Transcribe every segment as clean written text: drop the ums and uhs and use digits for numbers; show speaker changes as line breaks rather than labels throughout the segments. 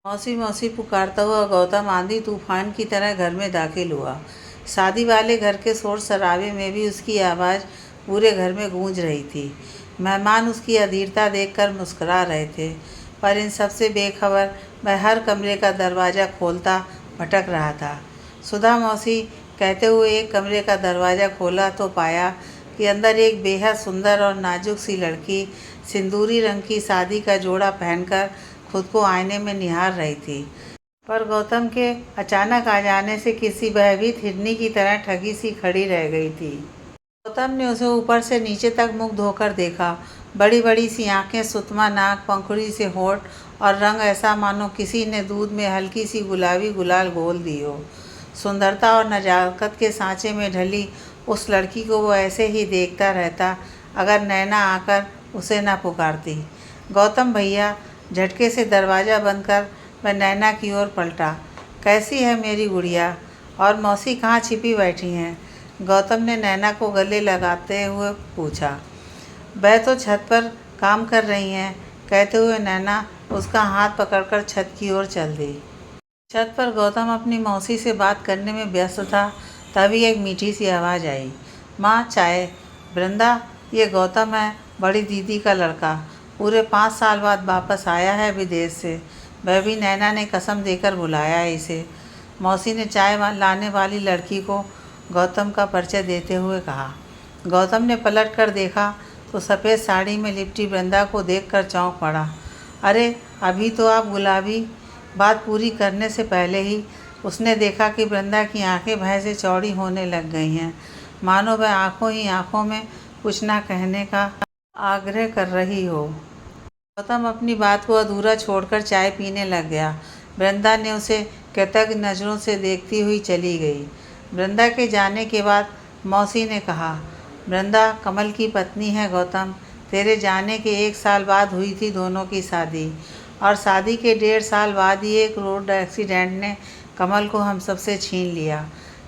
मौसी मौसी पुकारता हुआ गौतम आंधी तूफान की तरह घर में दाखिल हुआ। शादी वाले घर के शोर शराबे में भी उसकी आवाज़ पूरे घर में गूंज रही थी। मेहमान उसकी अधीरता देखकर मुस्कुरा रहे थे, पर इन सबसे बेखबर वह हर कमरे का दरवाज़ा खोलता भटक रहा था। सुधा मौसी कहते हुए एक कमरे का दरवाज़ा खोला तो पाया कि अंदर एक बेहद सुंदर और नाजुक सी लड़की सिंदूरी रंग की शादी का जोड़ा पहनकर खुद को आईने में निहार रही थी। पर गौतम के अचानक आ जाने से किसी भयभीत हिरनी की तरह ठगी सी खड़ी रह गई थी। गौतम ने उसे ऊपर से नीचे तक मुख धोकर देखा। बड़ी बड़ी सी आंखें, सुतमा नाक, पंखुड़ी से होठ और रंग ऐसा मानो किसी ने दूध में हल्की सी गुलाबी गुलाल घोल दी हो। सुंदरता और नजाकत के सांचे में ढली उस लड़की को वो ऐसे ही देखता रहता अगर नैना आकर उसे न पुकारती। गौतम भैया, झटके से दरवाज़ा बंद कर वह नैना की ओर पलटा। कैसी है मेरी गुड़िया? और मौसी कहाँ छिपी बैठी हैं? गौतम ने नैना को गले लगाते हुए पूछा। वह तो छत पर काम कर रही हैं, कहते हुए नैना उसका हाथ पकड़कर छत की ओर चल दी। छत पर गौतम अपनी मौसी से बात करने में व्यस्त था, तभी एक मीठी सी आवाज़ आई। माँ, चाय। वृंदा, ये गौतम है, बड़ी दीदी का लड़का। पूरे 5 साल बाद वापस आया है विदेश से। वह भी नैना ने कसम देकर बुलाया है इसे। मौसी ने चाय लाने वाली लड़की को गौतम का परिचय देते हुए कहा। गौतम ने पलट कर देखा तो सफ़ेद साड़ी में लिपटी वृंदा को देखकर चौंक पड़ा। अरे, अभी तो आप गुलाबी। बात पूरी करने से पहले ही उसने देखा कि वृंदा की आंखें भय से चौड़ी होने लग गई हैं, मानो वह आंखों ही आंखों में कुछ ना कहने का आग्रह कर रही हो। गौतम अपनी बात को अधूरा छोड़कर चाय पीने लग गया। वृंदा ने उसे कृतज्ञ नज़रों से देखती हुई चली गई। वृंदा के जाने के बाद मौसी ने कहा, वृंदा कमल की पत्नी है गौतम। तेरे जाने के 1 साल बाद हुई थी दोनों की शादी, और शादी के 1.5 साल बाद ही एक रोड एक्सीडेंट ने कमल को हम सबसे छीन लिया।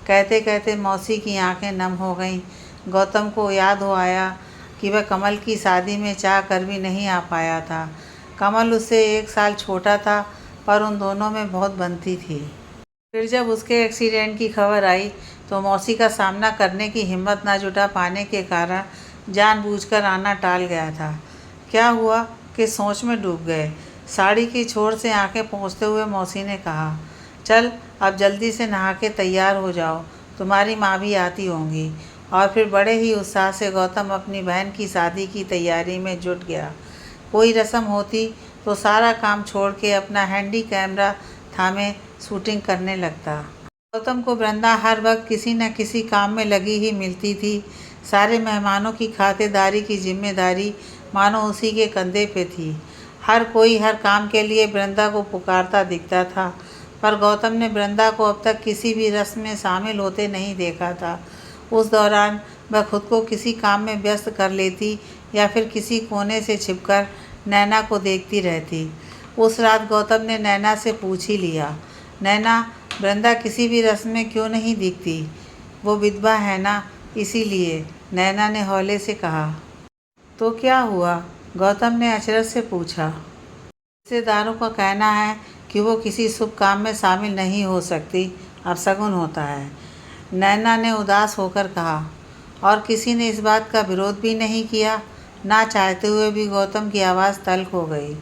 कहते कहते मौसी की आंखें नम हो गईं। गौतम को याद हो आया कि वह कमल की शादी में चाह कर भी नहीं आ पाया था। कमल उससे 1 साल छोटा था, पर उन दोनों में बहुत बनती थी। फिर जब उसके एक्सीडेंट की खबर आई तो मौसी का सामना करने की हिम्मत न जुटा पाने के कारण जानबूझकर आना टाल गया था। क्या हुआ कि सोच में डूब गए। साड़ी की छोर से आंखें पोंछते हुए मौसी ने कहा, चल अब जल्दी से नहा के तैयार हो जाओ, तुम्हारी माँ भी आती होंगी। और फिर बड़े ही उत्साह से गौतम अपनी बहन की शादी की तैयारी में जुट गया। कोई रस्म होती तो सारा काम छोड़ के अपना हैंडी कैमरा थामे शूटिंग करने लगता। गौतम को वृंदा हर वक्त किसी न किसी काम में लगी ही मिलती थी। सारे मेहमानों की खातिरदारी की जिम्मेदारी मानो उसी के कंधे पे थी। हर कोई हर काम के लिए वृंदा को पुकारता दिखता था, पर गौतम ने वृंदा को अब तक किसी भी रस्म में शामिल होते नहीं देखा था। उस दौरान वह खुद को किसी काम में व्यस्त कर लेती या फिर किसी कोने से छिपकर नैना को देखती रहती। उस रात गौतम ने नैना से पूछ ही लिया, नैना, वृंदा किसी भी रस्म में क्यों नहीं दिखती? वो विधवा है ना, इसीलिए, नैना ने हौले से कहा। तो क्या हुआ? गौतम ने अचरज से पूछा। रिश्तेदारों का कहना है कि वो किसी शुभ काम में शामिल नहीं हो सकती, अपशगुन होता है, नैना ने उदास होकर कहा। और किसी ने इस बात का विरोध भी नहीं किया? ना चाहते हुए भी गौतम की आवाज़ तल्ख हो गई।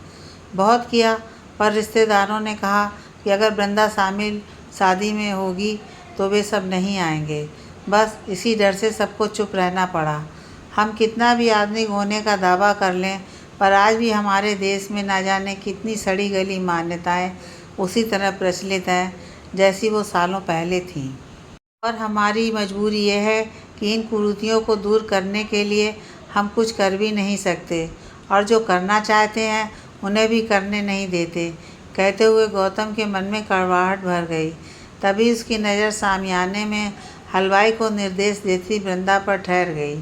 बहुत किया, पर रिश्तेदारों ने कहा कि अगर वृंदा शामिल शादी में होगी तो वे सब नहीं आएंगे। बस इसी डर से सबको चुप रहना पड़ा। हम कितना भी आधुनिक होने का दावा कर लें, पर आज भी हमारे देश में ना जाने कितनी सड़ी गली मान्यताएं उसी तरह प्रचलित हैं जैसी वो सालों पहले थीं। और हमारी मजबूरी यह है कि इन कुरीतियों को दूर करने के लिए हम कुछ कर भी नहीं सकते, और जो करना चाहते हैं उन्हें भी करने नहीं देते। कहते हुए गौतम के मन में कड़वाहट भर गई। तभी उसकी नज़र सामियाने में हलवाई को निर्देश देती वृंदा पर ठहर गई।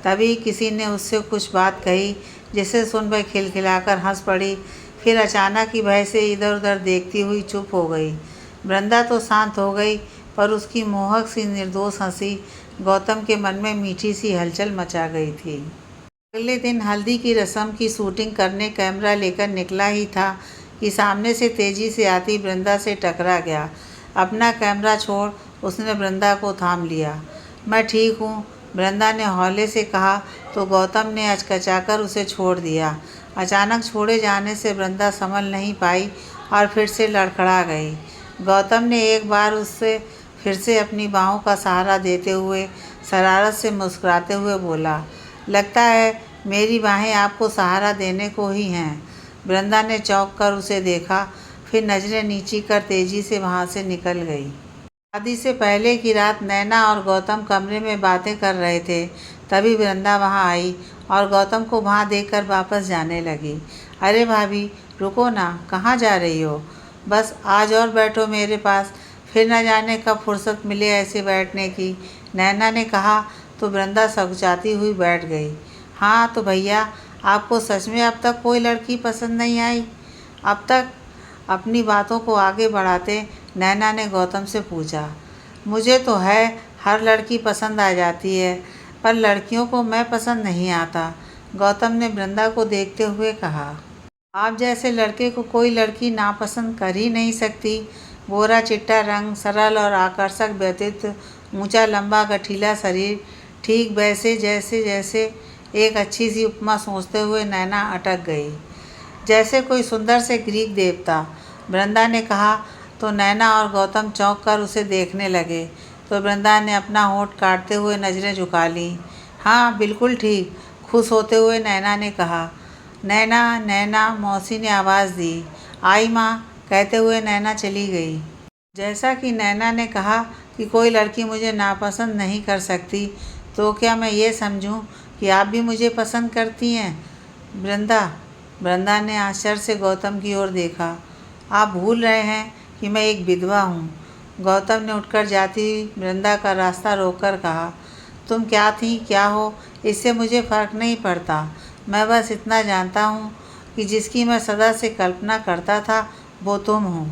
तभी किसी ने उससे कुछ बात कही, जिसे सुन वह खिलखिलाकर हंस पड़ी। फिर अचानक ही भय से इधर उधर देखती हुई चुप हो गई। वृंदा तो शांत हो गई, पर उसकी मोहक सी निर्दोष हंसी गौतम के मन में मीठी सी हलचल मचा गई थी। अगले दिन हल्दी की रस्म की शूटिंग करने कैमरा लेकर निकला ही था कि सामने से तेज़ी से आती वृंदा से टकरा गया। अपना कैमरा छोड़ उसने वृंदा को थाम लिया। मैं ठीक हूँ, वृंदा ने हौले से कहा तो गौतम ने अचकचाकर उसे छोड़ दिया। अचानक छोड़े जाने से वृंदा संभल नहीं पाई और फिर से लड़खड़ा गई। गौतम ने एक बार उससे फिर से अपनी बाहों का सहारा देते हुए शरारत से मुस्कुराते हुए बोला, लगता है मेरी बाहें आपको सहारा देने को ही हैं। वृंदा ने चौंक कर उसे देखा, फिर नज़रें नीची कर तेज़ी से वहाँ से निकल गई। शादी से पहले की रात नैना और गौतम कमरे में बातें कर रहे थे। तभी वृंदा वहाँ आई और गौतम को वहाँ देखकर वापस जाने लगी। अरे भाभी, रुको ना, कहाँ जा रही हो? बस आज और बैठो मेरे पास, फिर न जाने कब फुर्सत मिले ऐसे बैठने की, नैना ने कहा तो वृंदा सकुचाती हुई बैठ गई। हाँ तो भैया, आपको सच में अब तक कोई लड़की पसंद नहीं आई? अब तक? अपनी बातों को आगे बढ़ाते नैना ने गौतम से पूछा। मुझे तो है, हर लड़की पसंद आ जाती है, पर लड़कियों को मैं पसंद नहीं आता, गौतम ने वृंदा को देखते हुए कहा। आप जैसे लड़के को कोई लड़की नापसंद कर ही नहीं सकती। गोरा चिट्टा रंग, सरल और आकर्षक व्यक्तित्व, ऊंचा लंबा गठीला शरीर, ठीक वैसे जैसे एक अच्छी सी उपमा सोचते हुए नैना अटक गई। जैसे कोई सुंदर से ग्रीक देवता, वृंदा ने कहा तो नैना और गौतम चौंक कर उसे देखने लगे। तो वृंदा ने अपना होंठ काटते हुए नज़रें झुका लीं। हाँ बिल्कुल ठीक, खुश होते हुए नैना ने कहा। नैना नैना, मौसी ने आवाज़ दी। आई माँ, कहते हुए नैना चली गई। जैसा कि नैना ने कहा कि कोई लड़की मुझे नापसंद नहीं कर सकती, तो क्या मैं ये समझूं कि आप भी मुझे पसंद करती हैं? वृंदा ने आश्चर्य से गौतम की ओर देखा। आप भूल रहे हैं कि मैं एक विधवा हूँ। गौतम ने उठकर जाती हुई वृंदा का रास्ता रोककर कहा। तुम क्या थी क्या हो, इससे मुझे फ़र्क नहीं पड़ता। मैं बस इतना जानता हूँ कि जिसकी मैं सदा से कल्पना करता था वो तुम हो।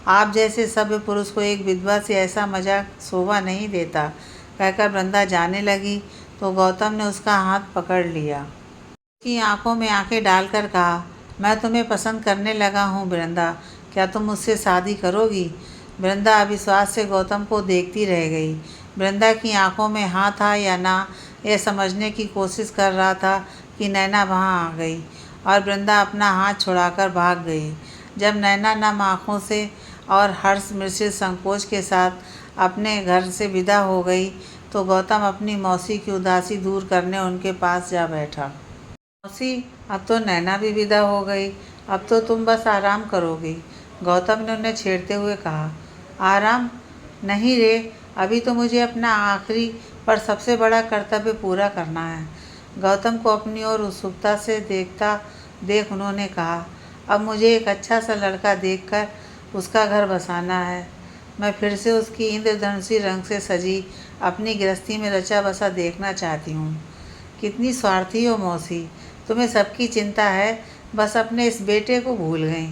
आप जैसे सभ्य पुरुष को एक विधवा से ऐसा मजाक शोभा नहीं देता, कहकर वृंदा जाने लगी तो गौतम ने उसका हाथ पकड़ लिया। उसकी आंखों में आंखें डालकर कहा, मैं तुम्हें पसंद करने लगा हूँ वृंदा, क्या तुम मुझसे शादी करोगी? वृंदा अविश्वास से गौतम को देखती रह गई। वृंदा की आंखों में हाँ था या ना, यह समझने की कोशिश कर रहा था कि नैना वहाँ आ गई और वृंदा अपना हाथ छुड़ाकर भाग गई। जब नैना नम आँखों से और हर्ष मिश्रित संकोच के साथ अपने घर से विदा हो गई तो गौतम अपनी मौसी की उदासी दूर करने उनके पास जा बैठा। मौसी, अब तो नैना भी विदा हो गई, अब तो तुम बस आराम करोगी, गौतम ने उन्हें छेड़ते हुए कहा। आराम? नहीं रे, अभी तो मुझे अपना आखिरी पर सबसे बड़ा कर्तव्य पूरा करना है। गौतम को अपनी ओर उत्सुकता से देख उन्होंने कहा। अब मुझे एक अच्छा सा लड़का देखकर उसका घर बसाना है। मैं फिर से उसकी इंद्रधनुषी रंग से सजी अपनी गृहस्थी में रचा बसा देखना चाहती हूँ। कितनी स्वार्थी हो मौसी, तुम्हें सबकी चिंता है, बस अपने इस बेटे को भूल गई,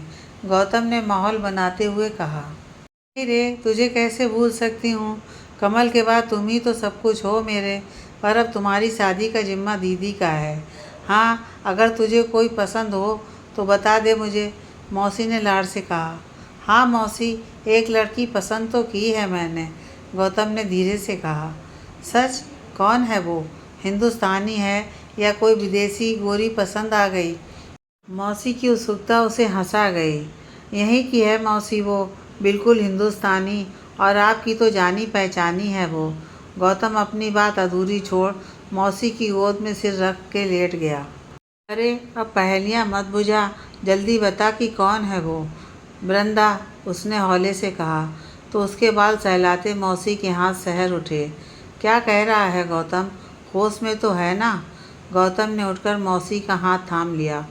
गौतम ने माहौल बनाते हुए कहा। नहीं रे, तुझे कैसे भूल सकती हूँ, कमल के बाद तुम ही तो सब कुछ हो मेरे, पर अब तुम्हारी शादी का जिम्मा दीदी का है। हाँ, अगर तुझे कोई पसंद हो तो बता दे मुझे, मौसी ने लाड़ से कहा। हाँ मौसी, एक लड़की पसंद तो की है मैंने, गौतम ने धीरे से कहा। सच? कौन है वो? हिंदुस्तानी है या कोई विदेशी गोरी पसंद आ गई? मौसी की उत्सुकता उसे हंसा गई। यहीं की है मौसी वो, बिल्कुल हिंदुस्तानी, और आपकी तो जानी पहचानी है वो। गौतम अपनी बात अधूरी छोड़ मौसी की गोद में सिर रख के लेट गया। अरे अब पहेलियाँ मत बुझा, जल्दी बता कि कौन है वो, वृंदा, उसने हौले से कहा तो उसके बाल सहलाते मौसी के हाथ सहर उठे। क्या कह रहा है गौतम, होश में तो है ना? गौतम ने उठकर मौसी का हाथ थाम लिया।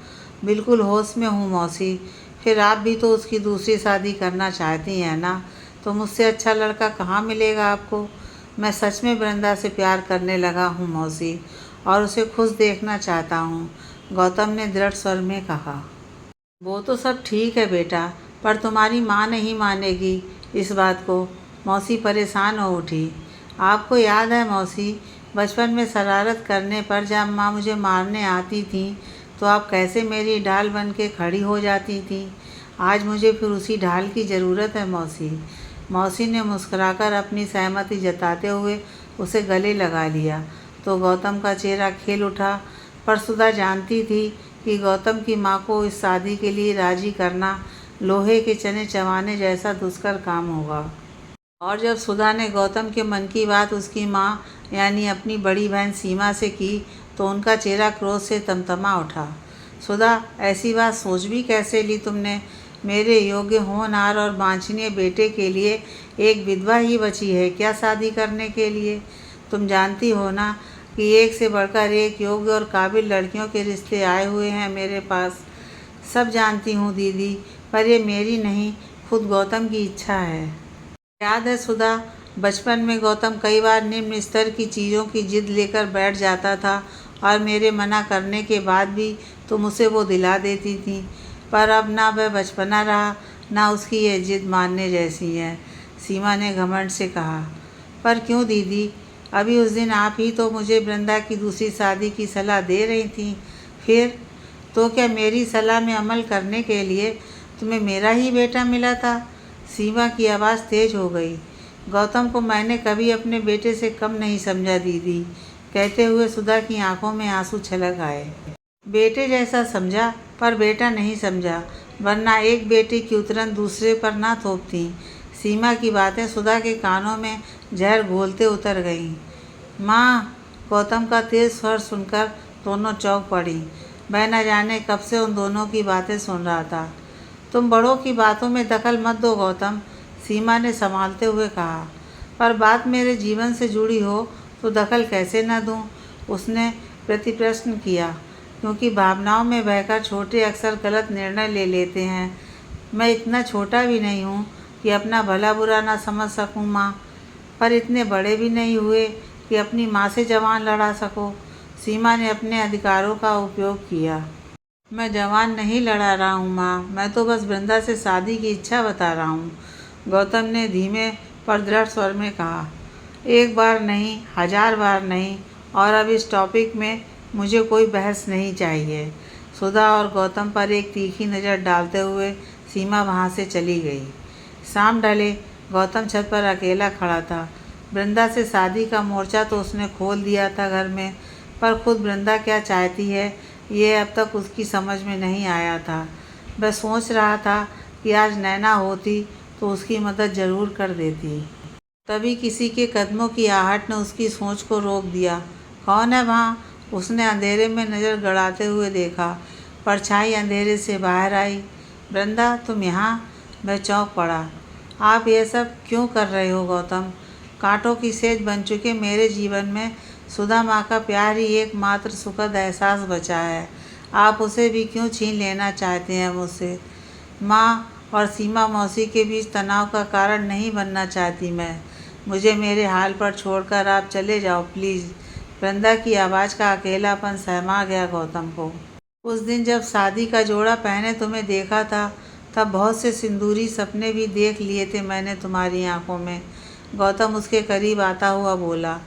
बिल्कुल होश में हूँ मौसी, फिर आप भी तो उसकी दूसरी शादी करना चाहती हैं ना, तो मुझसे अच्छा लड़का कहाँ मिलेगा आपको? मैं सच में वृंदा से प्यार करने लगा हूँ मौसी, और उसे खुश देखना चाहता हूँ, गौतम ने दृढ़ स्वर में कहा। वो तो सब ठीक है बेटा, पर तुम्हारी माँ नहीं मानेगी इस बात को, मौसी परेशान हो उठी। आपको याद है मौसी, बचपन में शरारत करने पर जब माँ मुझे मारने आती थी तो आप कैसे मेरी ढाल बन के खड़ी हो जाती थी। आज मुझे फिर उसी ढाल की ज़रूरत है मौसी। मौसी ने मुस्कुराकर अपनी सहमति जताते हुए उसे गले लगा लिया तो गौतम का चेहरा खिल उठा। पर सुधा जानती थी कि गौतम की माँ को इस शादी के लिए राजी करना लोहे के चने चबाने जैसा दुष्कर काम होगा। और जब सुधा ने गौतम के मन की बात उसकी माँ यानी अपनी बड़ी बहन सीमा से की तो उनका चेहरा क्रोध से तमतमा उठा। सुधा, ऐसी बात सोच भी कैसे ली तुमने? मेरे योग्य होनहार और वांछनीय बेटे के लिए एक विधवा ही बची है क्या शादी करने के लिए? तुम जानती हो ना कि एक से बढ़कर एक योग्य और काबिल लड़कियों के रिश्ते आए हुए हैं मेरे पास। सब जानती हूँ दीदी, पर ये मेरी नहीं, खुद गौतम की इच्छा है। याद है सुधा, बचपन में गौतम कई बार निम्न स्तर की चीज़ों की जिद लेकर बैठ जाता था और मेरे मना करने के बाद भी तुम उसे वो दिला देती थी। पर अब ना वह बचपना रहा, ना उसकी यह जिद मानने जैसी है, सीमा ने घमंड से कहा। पर क्यों दीदी? अभी उस दिन आप ही तो मुझे वृंदा की दूसरी शादी की सलाह दे रही थी। फिर तो क्या मेरी सलाह में अमल करने के लिए तुम्हें मेरा ही बेटा मिला था? सीमा की आवाज़ तेज हो गई। गौतम को मैंने कभी अपने बेटे से कम नहीं समझा दीदी, कहते हुए सुधा की आंखों में आंसू छलक आए। बेटे जैसा समझा, पर बेटा नहीं समझा, वरना एक बेटे की उतरन दूसरे पर ना थोपती। सीमा की बातें सुधा के कानों में जहर घोलते उतर गईं। माँ! गौतम का तेज स्वर सुनकर दोनों चौंक पड़ी। वह न जाने कब से उन दोनों की बातें सुन रहा था। तुम बड़ों की बातों में दखल मत दो गौतम, सीमा ने संभालते हुए कहा। पर बात मेरे जीवन से जुड़ी हो तो दखल कैसे न दूं? उसने प्रतिप्रश्न किया। क्योंकि भावनाओं में बहकर छोटे अक्सर गलत निर्णय ले लेते हैं। मैं इतना छोटा भी नहीं हूँ कि अपना भला बुरा ना समझ सकूँ माँ, पर इतने बड़े भी नहीं हुए कि अपनी माँ से जवान लड़ा सको। सीमा ने अपने अधिकारों का उपयोग किया। मैं जवान नहीं लड़ा रहा हूँ माँ, मैं तो बस वृंदा से शादी की इच्छा बता रहा हूँ, गौतम ने धीमे पर दृढ़ स्वर में कहा। एक बार नहीं, 1000 बार नहीं, और अब इस टॉपिक में मुझे कोई बहस नहीं चाहिए। सुधा और गौतम पर एक तीखी नज़र डालते हुए सीमा वहाँ से चली गई। शाम ढले, गौतम छत पर अकेला खड़ा था। वृंदा से शादी का मोर्चा तो उसने खोल दिया था घर में, पर खुद वृंदा क्या चाहती है ये अब तक उसकी समझ में नहीं आया था। वह सोच रहा था कि आज नैना होती तो उसकी मदद ज़रूर कर देती। तभी किसी के कदमों की आहट ने उसकी सोच को रोक दिया। कौन है वहाँ? उसने अंधेरे में नज़र गड़ाते हुए देखा। परछाई अंधेरे से बाहर आई। वृंदा, तुम यहाँ? वह चौंक पड़ा। आप ये सब क्यों कर रहे हो गौतम? कांटों की सेज बन चुके मेरे जीवन में सुधा माँ का प्यार ही एकमात्र सुखद एहसास बचा है। आप उसे भी क्यों छीन लेना चाहते हैं मुझसे? माँ और सीमा मौसी के बीच तनाव का कारण नहीं बनना चाहती मैं। मुझे मेरे हाल पर छोड़कर आप चले जाओ प्लीज़। वृंदा की आवाज़ का अकेलापन सहमा गया गौतम को। उस दिन जब शादी का जोड़ा पहने तुम्हें देखा था, तब बहुत से सिंदूरी सपने भी देख लिए थे मैंने तुम्हारी आंखों में। गौतम उसके करीब आता हुआ बोला।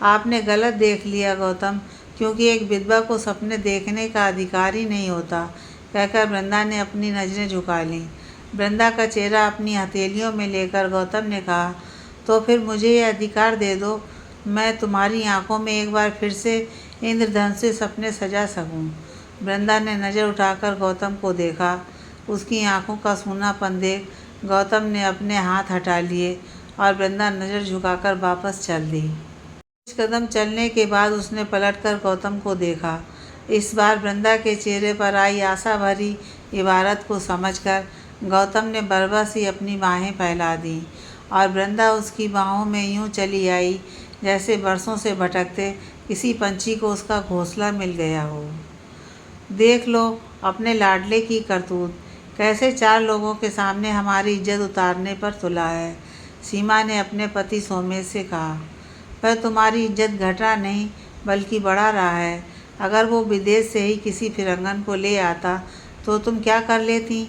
आपने गलत देख लिया गौतम, क्योंकि एक विधवा को सपने देखने का अधिकार ही नहीं होता, कहकर वृंदा ने अपनी नज़रें झुका लीं। वृंदा का चेहरा अपनी हथेलियों में लेकर गौतम ने कहा, तो फिर मुझे ये अधिकार दे दो, मैं तुम्हारी आंखों में एक बार फिर से इंद्रधनुष से सपने सजा सकूं। वृंदा ने नज़र उठाकर गौतम को देखा। उसकी आंखों का सूनापन देख गौतम ने अपने हाथ हटा लिए और वृंदा नज़र झुकाकर वापस चल दी। कुछ कदम चलने के बाद उसने पलटकर गौतम को देखा। इस बार वृंदा के चेहरे पर आई आशा भरी इबारत को समझकर गौतम ने बरबस ही अपनी बाहें फैला दी और वृंदा उसकी बाहों में यूं चली आई जैसे बरसों से भटकते किसी पंछी को उसका घोंसला मिल गया हो। देख लो अपने लाडले की करतूत, कैसे 4 लोगों के सामने हमारी इज्जत उतारने पर तुला है, सीमा ने अपने पति सोमेश से कहा। वह तुम्हारी इज्जत घटा नहीं बल्कि बढ़ा रहा है। अगर वो विदेश से ही किसी फिरंगन को ले आता तो तुम क्या कर लेती?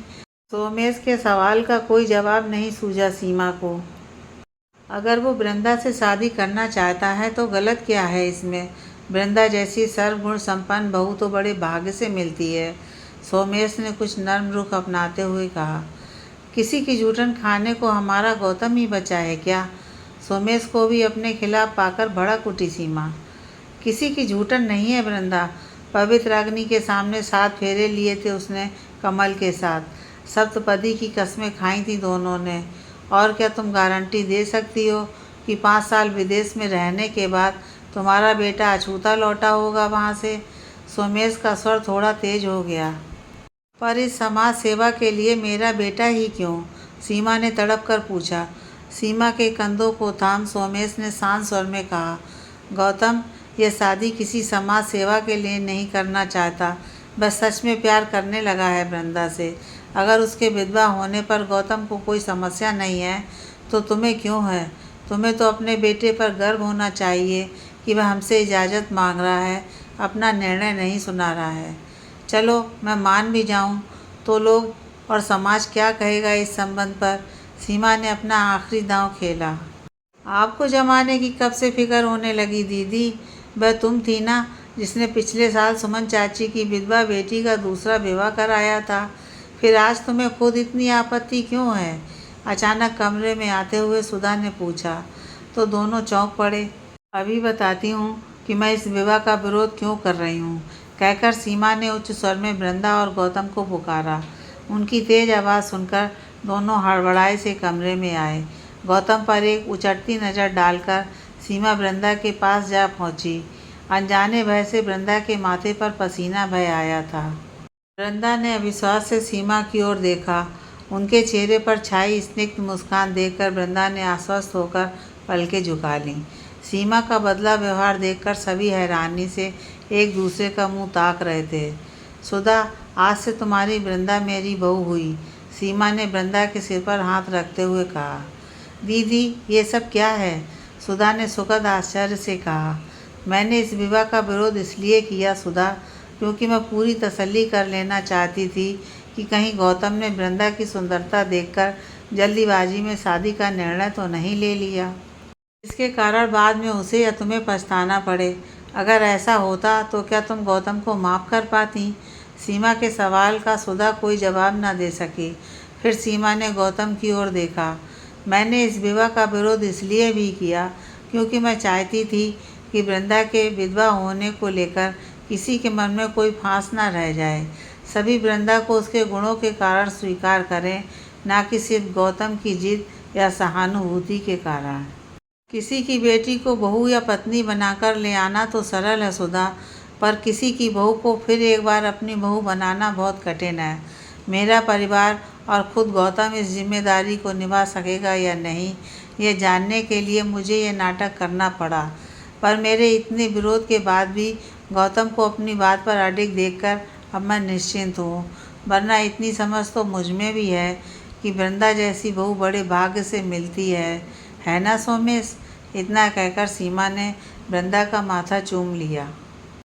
सोमेश के सवाल का कोई जवाब नहीं सूझा सीमा को। अगर वो वृंदा से शादी करना चाहता है तो गलत क्या है इसमें? वृंदा जैसी सर्वगुण संपन्न बहू तो बड़े भाग्य से मिलती है। सोमेश ने कुछ नर्म रुख अपनाते हुए कहा। किसी की जूठन खाने को हमारा गौतम ही बचा है क्या? सोमेश को भी अपने खिलाफ पाकर भड़क उठी सीमा। किसी की जूठन नहीं है वृंदा। पवित्र अग्नि के सामने 7 फेरे लिए थे उसने कमल के साथ। सप्तपदी की कस्में खाई थी दोनों ने। और क्या तुम गारंटी दे सकती हो कि 5 साल विदेश में रहने के बाद तुम्हारा बेटा अछूता लौटा होगा वहाँ से? सोमेश का स्वर थोड़ा तेज हो गया। पर इस समाज सेवा के लिए मेरा बेटा ही क्यों? सीमा ने तड़प कर पूछा। सीमा के कंधों को थाम सोमेश ने शांत स्वर में कहा, गौतम, यह शादी किसी समाज सेवा के लिए नहीं करना चाहता, बस सच में प्यार करने लगा है वृंदा से। अगर उसके विधवा होने पर गौतम को कोई समस्या नहीं है तो तुम्हें क्यों है? तुम्हें तो अपने बेटे पर गर्व होना चाहिए कि वह हमसे इजाज़त मांग रहा है, अपना निर्णय नहीं सुना रहा है। चलो मैं मान भी जाऊं तो लोग और समाज क्या कहेगा इस संबंध पर? सीमा ने अपना आखिरी दांव खेला। आपको जमाने की कब से फिक्र होने लगी दीदी? वह तुम थी ना जिसने पिछले साल सुमन चाची की विधवा बेटी का दूसरा विवाह कराया था। फिर आज तुम्हें खुद इतनी आपत्ति क्यों है? अचानक कमरे में आते हुए सुधा ने पूछा तो दोनों चौंक पड़े। अभी बताती हूँ कि मैं इस विवाह का विरोध क्यों कर रही हूँ, कहकर सीमा ने उच्च स्वर में वृंदा और गौतम को पुकारा। उनकी तेज आवाज़ सुनकर दोनों हड़बड़ाए से कमरे में आए। गौतम पर एक उचटती नज़र डालकर सीमा वृंदा के पास जा पहुंची। अनजाने भय से वृंदा के माथे पर पसीना बह आया था। वृंदा ने अविश्वास से सीमा की ओर देखा। उनके चेहरे पर छाई स्निग्ध मुस्कान देखकर वृंदा ने आश्वस्त होकर पलकें झुका लीं। सीमा का बदला व्यवहार देखकर सभी हैरानी से एक दूसरे का मुंह ताक रहे थे। सुधा, आज से तुम्हारी वृंदा मेरी बहू हुई, सीमा ने वृंदा के सिर पर हाथ रखते हुए कहा। दीदी, ये सब क्या है? सुधा ने सुखद आश्चर्य से कहा। मैंने इस विवाह का विरोध इसलिए किया सुधा, क्योंकि मैं पूरी तसल्ली कर लेना चाहती थी कि कहीं गौतम ने वृंदा की सुंदरता देखकर जल्दीबाजी में शादी का निर्णय तो नहीं ले लिया, इसके कारण बाद में उसे या तुम्हें पछताना पड़े। अगर ऐसा होता तो क्या तुम गौतम को माफ़ कर पाती? सीमा के सवाल का सुधा कोई जवाब न दे सकी। फिर सीमा ने गौतम की ओर देखा। मैंने इस विवाह का विरोध इसलिए भी किया क्योंकि मैं चाहती थी कि वृंदा के विधवा होने को लेकर किसी के मन में कोई फांस ना रह जाए। सभी वृंदा को उसके गुणों के कारण स्वीकार करें, ना कि सिर्फ गौतम की जिद या सहानुभूति के कारण। किसी की बेटी को बहू या पत्नी बनाकर ले आना तो सरल है सुधा, पर किसी की बहू को फिर एक बार अपनी बहू बनाना बहुत कठिन है। मेरा परिवार और खुद गौतम इस जिम्मेदारी को निभा सकेगा या नहीं, ये जानने के लिए मुझे ये नाटक करना पड़ा। पर मेरे इतने विरोध के बाद भी गौतम को अपनी बात पर अडिग देखकर अब मैं निश्चिंत हूँ, वरना इतनी समझ तो मुझ में भी है कि वृंदा जैसी बहू बड़े भाग्य से मिलती है ना सोमेश? इतना कहकर सीमा ने वृंदा का माथा चूम लिया।